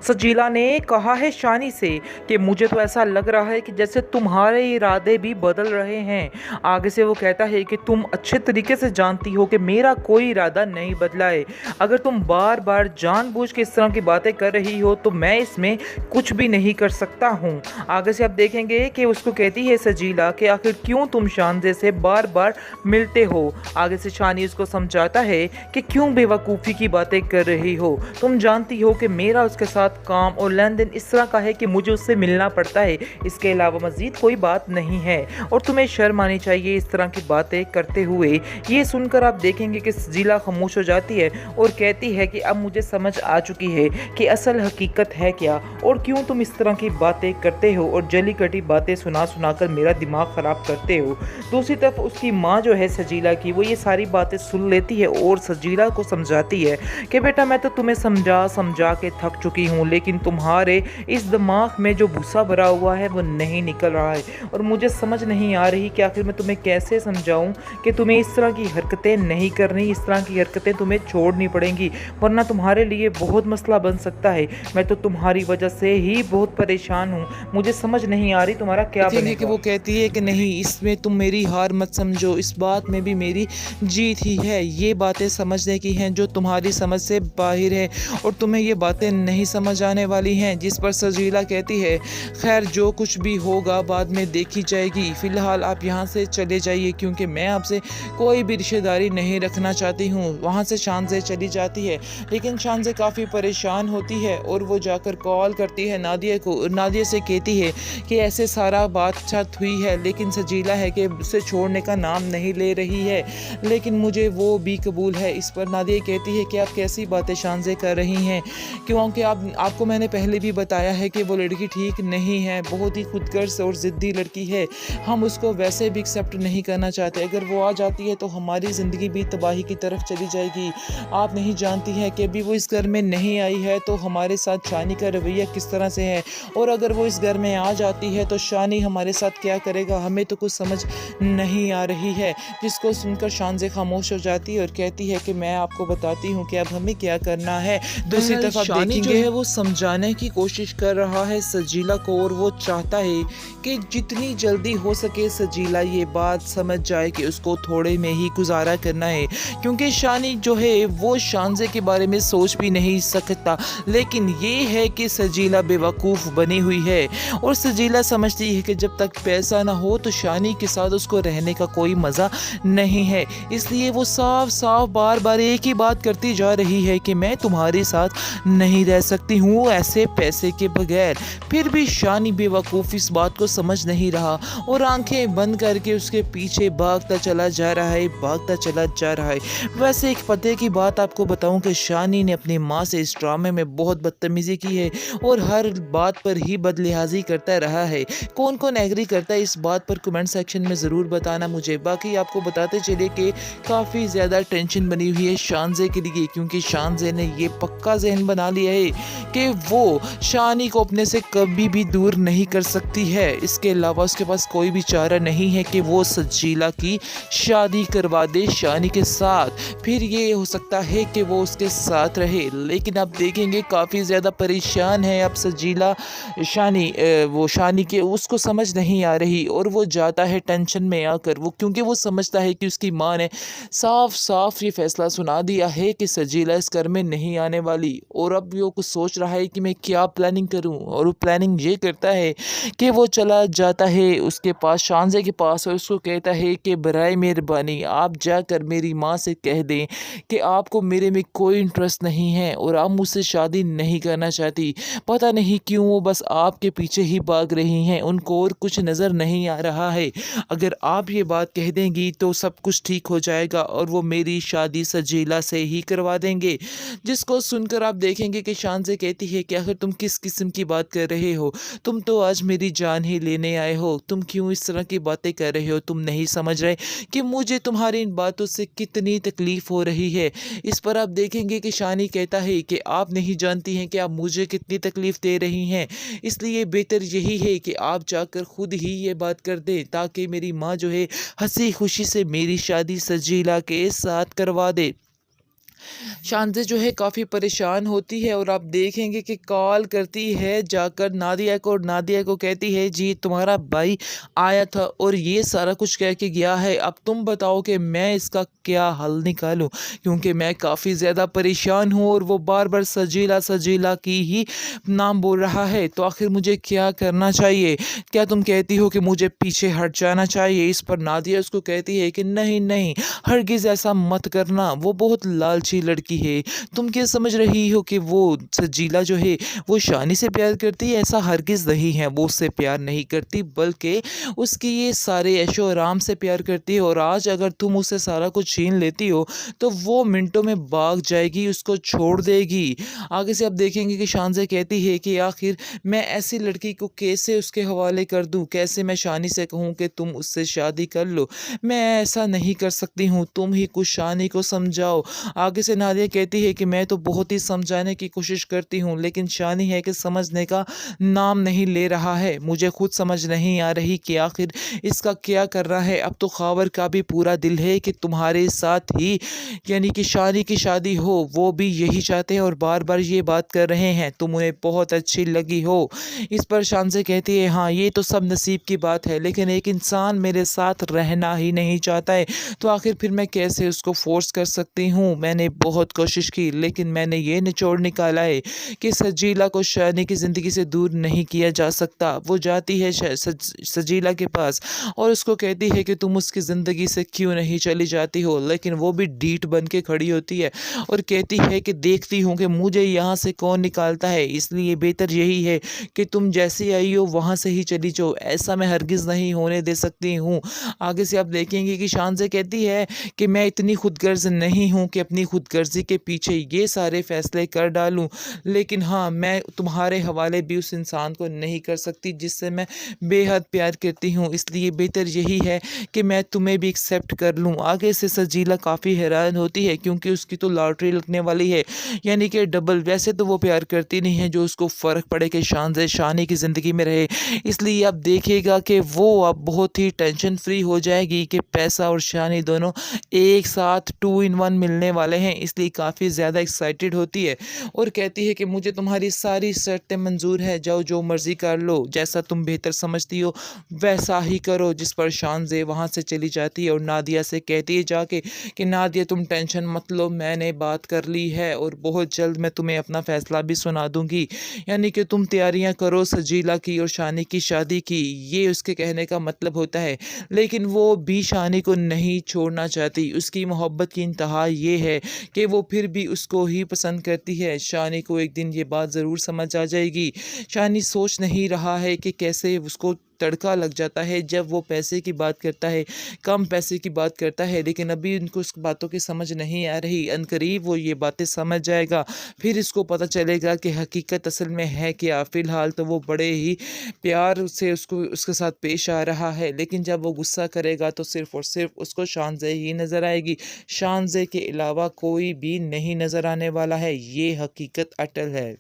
सजीला ने कहा है शानी से कि मुझे तो ऐसा लग रहा है कि जैसे तुम्हारे इरादे भी बदल रहे हैं। आगे से वो कहता है कि तुम अच्छे तरीके से जानती हो कि मेरा कोई इरादा नहीं बदला है। अगर तुम बार बार जानबूझ के इस तरह की बातें कर रही हो तो मैं इसमें कुछ भी नहीं कर सकता हूँ। आगे से आप देखेंगे कि उसको कहती है सजीला कि आखिर क्यों तुम शानजे से बार बार मिलते हो। आगे से शानी उसको समझाता है कि क्यों बेवकूफ़ी की बातें कर रही हो। तुम जानती हो कि मेरा उसके साथ काम और लेन देन इस तरह का है कि मुझे उससे मिलना पड़ता है, इसके अलावा मज़ीद कोई बात नहीं है और तुम्हें शर्म आनी चाहिए इस तरह की बातें करते हुए। ये सुनकर आप देखेंगे कि सजीला खामोश हो जाती है और कहती है कि अब मुझे समझ आ चुकी है कि असल हकीकत है क्या और क्यों तुम इस तरह की बातें करते हो और जली कटी बातें सुना सुना कर मेरा दिमाग ख़राब करते हो। दूसरी तरफ उसकी माँ जो है सजीला की, वो ये सारी बातें सुन लेती है और सजीला को समझाती है कि बेटा मैं तो तुम्हें समझा समझा के थक चुकी हूँ, लेकिन तुम्हारे इस दिमाग में जो भूसा भरा हुआ है वो नहीं निकल रहा है और मुझे समझ नहीं आ रही कि आखिर मैं तुम्हें कैसे समझाऊं कि तुम्हें इस तरह की हरकतें नहीं करनी, इस तरह की हरकतें तुम्हें छोड़नी पड़ेंगी वरना तुम्हारे लिए बहुत मसला बन सकता है। मैं तो तुम्हारी वजह से ही बहुत परेशान हूँ, मुझे समझ नहीं आ रही तुम्हारा क्या बनेगा। कि वो कहती है कि नहीं, इसमें तुम मेरी हार मत समझो, इस बात में भी मेरी जीत ही है। ये बातें समझने की हैं जो तुम्हारी समझ से बाहर है और तुम्हें ये बातें नहीं समझ आने वाली हैं। जिस पर सजीला कहती है खैर जो कुछ भी होगा बाद में देखी जाएगी, फ़िलहाल आप यहाँ से चले जाइए क्योंकि मैं आपसे कोई भी रिश्तेदारी नहीं रखना चाहती हूँ। वहाँ से शानज़े चली जाती है लेकिन शानज़े काफ़ी परेशान होती है और वो जाकर कॉल करती है नादिया को। नादिया से कहती है कि ऐसे सारा बातचीत हुई है लेकिन सजीला है कि उसे छोड़ने का नाम नहीं ले रही है, लेकिन मुझे वो भी कबूल है। इस पर नादिया कहती है कि आप कैसी बातें शानज़े कर रही हैं, क्योंकि आपको मैंने पहले भी बताया है कि वो लड़की ठीक नहीं है, बहुत ही खुदगर्ज और ज़िद्दी लड़की है। हम उसको वैसे भी एक्सेप्ट नहीं करना चाहते, अगर वो आ जाती है तो हमारी ज़िंदगी भी तबाही की तरफ चली जाएगी। आप नहीं जानती हैं कि अभी वो इस घर में नहीं आई है तो हमारे साथ शानी का रवैया किस तरह से है, और अगर वो इस घर में आ जाती है तो शानी हमारे साथ क्या करेगा, हमें तो कुछ समझ नहीं आ रही है। जिसको सुनकर शानज़े खामोश हो जाती है और कहती है कि मैं आपको बताती हूँ कि अब हमें क्या करना है। दूसरी तरफ आप शानी जो देखेंगे है वो समझाने की कोशिश कर रहा है सजीला को और वो चाहता है कि जितनी जल्दी हो सके सजीला ये बात समझ जाए कि उसको थोड़े में ही गुजारा करना है, क्योंकि शानी जो है वो शानज़े के बारे में सोच भी नहीं सकता। लेकिन ये है कि सजीला बेवकूफ़ बनी हुई है और सजीला समझती है कि जब तक पैसा ना हो तो शानी के साथ उसको रहने का कोई मज़ा नहीं है। इसलिए वो साफ साफ बार बार एक ही बात करती जा रही है कि मैं तुम्हारे साथ नहीं रह सकती हूँ ऐसे पैसे के बगैर। फिर भी शानी बेवकूफ़ इस बात को समझ नहीं रहा और आंखें बंद करके उसके पीछे भागता चला जा रहा है, भागता चला जा रहा है। वैसे एक पते की बात आपको बताऊं कि शानी ने अपनी माँ से इस ड्रामे में बहुत बदतमीज़ी की है और हर बात पर ही बदलिहाजी करता रहा है। कौन कौन एग्री करता है इस बात पर कमेंट सेक्शन में ज़रूर बताना मुझे। बाकी आपको बताते चले कि काफ़ी ज़्यादा टेंशन बनी हुई है शानज़े के लिए, क्योंकि शानज़े ने ये पक्का ज़हन बना लिया है कि वो शानी को अपने से कभी भी दूर नहीं कर सकती है। इसके अलावा उसके पास कोई भी चारा नहीं है कि वो सजीला की शादी करवा दे शानी के साथ, फिर ये हो सकता है कि वो उसके साथ रहे। लेकिन आप देखेंगे काफ़ी ज़्यादा परेशान है अब सजीला। वो शानी के उसको समझ नहीं आ रही और वो जाता है टेंशन में आकर, वो क्योंकि वो समझता है कि उसकी माँ ने साफ साफ ये फैसला सुना दिया है कि सजीला इस घर में नहीं आने वाली। और अब वो कुछ सोच रहा है कि मैं क्या प्लानिंग करूं, और वो प्लानिंग ये करता है कि वो चला जाता है उसके पास, शानज़े के पास, और उसको कहता है कि बराए मेहरबानी आप जाकर मेरी माँ से कह दें कि आपको मेरे में कोई इंटरेस्ट नहीं है और आप मुझसे शादी नहीं करना चाहती। पता नहीं क्यों वो बस आपके पीछे ही भाग रही हैं, उनको और कुछ नज़र नहीं आ रहा है। अगर आप ये बात कह देंगी तो सब कुछ ठीक हो जाएगा और वो मेरी शादी सजीला से ही करवा देंगे। जिसको सुनकर आप देखेंगे कि शानज़े कहती है कि आखिर तुम किस किस्म की बात कर रहे हो, तुम तो आज मेरी जान ही लेने आए हो, तुम क्यों इस तरह की बातें कर रहे हो, तुम नहीं समझ रहे कि मुझे तुम्हारी इन बातों से कितनी तकलीफ़ हो रही है। इस पर आप देखेंगे कि शानी कहता है कि आप नहीं जानती हैं कि आप मुझे कितनी तकलीफ़ दे रही हैं, इसलिए बेहतर यही है कि आप जाकर खुद ही ये बात कर दें ताकि मेरी माँ जो है हंसी खुशी से मेरी शादी सजीला के साथ करवा दे। शानज़े जो है काफ़ी परेशान होती है और आप देखेंगे कि कॉल करती है जाकर नादिया को और नादिया को कहती है जी तुम्हारा भाई आया था और ये सारा कुछ कह के गया है, अब तुम बताओ कि मैं इसका क्या हल निकालूं, क्योंकि मैं काफ़ी ज़्यादा परेशान हूँ और वो बार बार सजीला सजीला की ही नाम बोल रहा है। तो आखिर मुझे क्या करना चाहिए? क्या तुम कहती हो कि मुझे पीछे हट जाना चाहिए? इस पर नादिया उसको कहती है कि नहीं नहीं, हरगिज़ ऐसा मत करना, वो बहुत लालची लड़की है। तुम क्या समझ रही हो कि वो सजीला जो है वो शानी से प्यार करती है? ऐसा हरगिज़ नहीं है, वो उससे प्यार नहीं करती बल्कि उसकी ये सारे ऐशो आराम से प्यार करती है। और आज अगर तुम उससे सारा कुछ छीन लेती हो तो वो मिनटों में भाग जाएगी, उसको छोड़ देगी। आगे से आप देखेंगे कि शानज़े कहती है कि आखिर मैं ऐसी लड़की को कैसे उसके हवाले कर दूँ? कैसे मैं शानी से कहूँ कि तुम उससे शादी कर लो? मैं ऐसा नहीं कर सकती हूँ, तुम ही कुछ शानी को समझाओ। आगे से नादिया कहती है कि मैं तो बहुत ही समझाने की कोशिश करती हूँ, लेकिन शानी है कि समझने का नाम नहीं ले रहा है। मुझे खुद समझ नहीं आ रही कि आखिर इसका क्या करना है। अब तो ख़ावर का भी पूरा दिल है कि तुम्हारे साथ ही यानी कि शानी की शादी हो, वो भी यही चाहते हैं और बार-बार ये बात कर रहे हैं, तुम उन्हें बहुत अच्छी लगी हो। इस पर शानज़े कहती है हाँ, ये तो सब नसीब की बात है, लेकिन एक इंसान मेरे साथ रहना ही नहीं चाहता है, तो आखिर फिर मैं कैसे उसको फ़ोर्स कर सकती हूँ? मैंने बहुत कोशिश की, लेकिन मैंने ये निचोड़ निकाला है कि सजीला को शानी की ज़िंदगी से दूर नहीं किया जा सकता। वो जाती है सजीला के पास और उसको कहती है कि तुम उसकी ज़िंदगी से क्यों नहीं चली जाती हो, लेकिन वो भी ढीठ बन के खड़ी होती है और कहती है कि देखती हूँ कि मुझे यहाँ से कौन निकालता है, इसलिए बेहतर यही है कि तुम जैसी आई हो वहाँ से ही चली जाओ, ऐसा मैं हरगिज़ नहीं होने दे सकती हूँ। आगे से आप देखेंगे कि शानज़े कहती है कि मैं इतनी खुदगर्ज़ नहीं हूँ कि अपनी खुदगर्ज़ी के पीछे ये सारे फ़ैसले कर डालूँ, लेकिन हाँ, मैं तुम्हारे हवाले भी उस इंसान को नहीं कर सकती जिससे मैं बेहद प्यार करती हूँ, इसलिए बेहतर यही है कि मैं तुम्हें भी एक्सेप्ट कर लूँ। आगे से सजीला काफ़ी हैरान होती है क्योंकि उसकी तो लॉटरी लगने वाली है, यानी कि डबल। वैसे तो वो प्यार करती नहीं है जो उसको फ़र्क पड़े कि शानज़े शानी की ज़िंदगी में रहे, इसलिए आप देखिएगा कि वो अब बहुत ही टेंशन फ्री हो जाएगी कि पैसा और शानी दोनों एक साथ 2 इन 1 मिलने वाले हैं, इसलिए काफ़ी ज़्यादा एक्साइटेड होती है और कहती है कि मुझे तुम्हारी सारी शर्तें मंज़ूर है, जाओ जो मर्ज़ी कर लो, जैसा तुम बेहतर समझती हो वैसा ही करो। जिस पर शानज़े वहाँ से चली जाती है और नादिया से कहती है जाके कि नादिया तुम टेंशन मत लो, मैंने बात कर ली है और बहुत जल्द मैं तुम्हें अपना फ़ैसला भी सुना दूँगी, यानी कि तुम तैयारियाँ करो सजीला की और शानी की शादी की, ये उसके कहने का मतलब होता है। लेकिन वो भी शानी को नहीं छोड़ना चाहती, उसकी मोहब्बत की इंतहा ये है कि वो फिर भी उसको ही पसंद करती है। शानी को एक दिन ये बात ज़रूर समझ आ जाएगी। शानी सोच नहीं रहा है कि कैसे उसको तड़का लग जाता है जब वो पैसे की बात करता है, कम पैसे की बात करता है, लेकिन अभी उनको उस बातों की समझ नहीं आ रही। अनकरीब वो ये बातें समझ जाएगा, फिर इसको पता चलेगा कि हकीकत असल में है क्या। फ़िलहाल तो वो बड़े ही प्यार से उसको उसके साथ पेश आ रहा है, लेकिन जब वो गुस्सा करेगा तो सिर्फ़ और सिर्फ़ उसको शानज़े ही नज़र आएगी। शानज़े के अलावा कोई भी नहीं नज़र आने वाला है, ये हकीकत अटल है।